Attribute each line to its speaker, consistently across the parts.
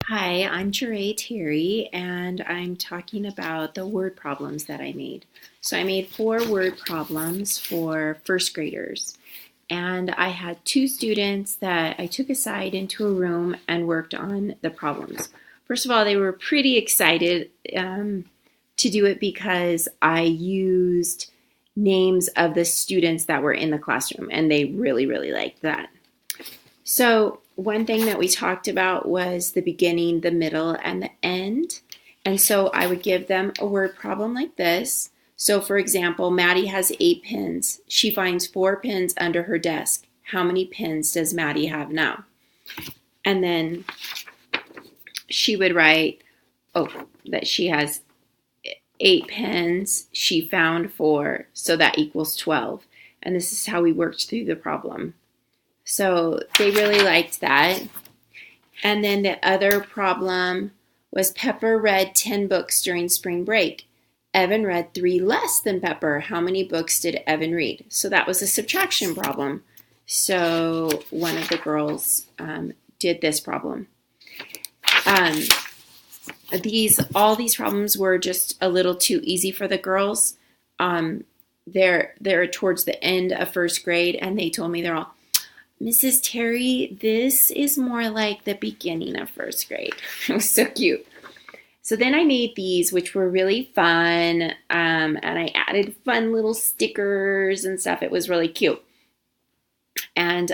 Speaker 1: Hi, I'm Jeray Terry, and I'm talking about the word problems that I made. So I made 4 word problems for first graders, and I had 2 students that I took aside into a room and worked on the problems. First of all, they were pretty excited to do it because I used names of the students that were in the classroom, and they really, really liked that. So, one thing that we talked about was the beginning, the middle, and the end. And so I would give them a word problem like this. So, for example, Maddie has 8 pins. She finds 4 pins under her desk. How many pins does Maddie have now? And then she would write, that she has 8 pins. She found 4, so that equals 12. And this is how we worked through the problem. So they really liked that. And then the other problem was Pepper read 10 books during spring break. Evan read 3 less than Pepper. How many books did Evan read? So that was a subtraction problem. So one of the girls did this problem. All these problems were just a little too easy for the girls. They're towards the end of first grade, and they told me they're all, Mrs. Terry, this is more like the beginning of first grade. It was so cute. So then I made these, which were really fun, and I added fun little stickers and stuff. It was really cute. And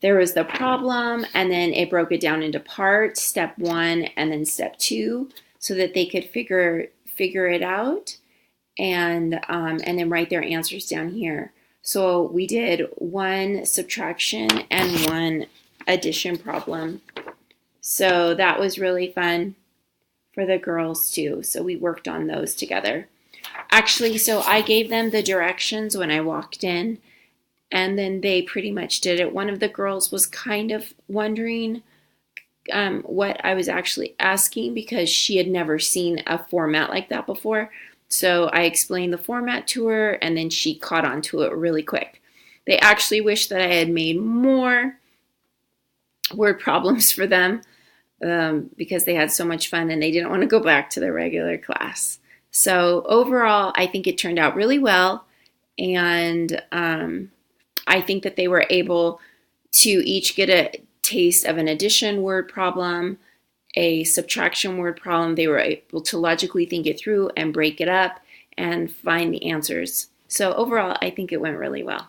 Speaker 1: there was the problem, and then it broke it down into parts, step 1 and then step 2, so that they could figure it out, and then write their answers down here. So we did 1 subtraction and 1 addition problem. So that was really fun for the girls too. So we worked on those together. Actually, so I gave them the directions when I walked in, and then they pretty much did it. One of the girls was kind of wondering what I was actually asking because she had never seen a format like that before. So I explained the format to her, and then she caught on to it really quick. They actually wish that I had made more word problems for them because they had so much fun and they didn't want to go back to their regular class. So overall, I think it turned out really well, and I think that they were able to each get a taste of an addition word problem, a subtraction word problem. They were able to logically think it through and break it up and find the answers. So overall, I think it went really well.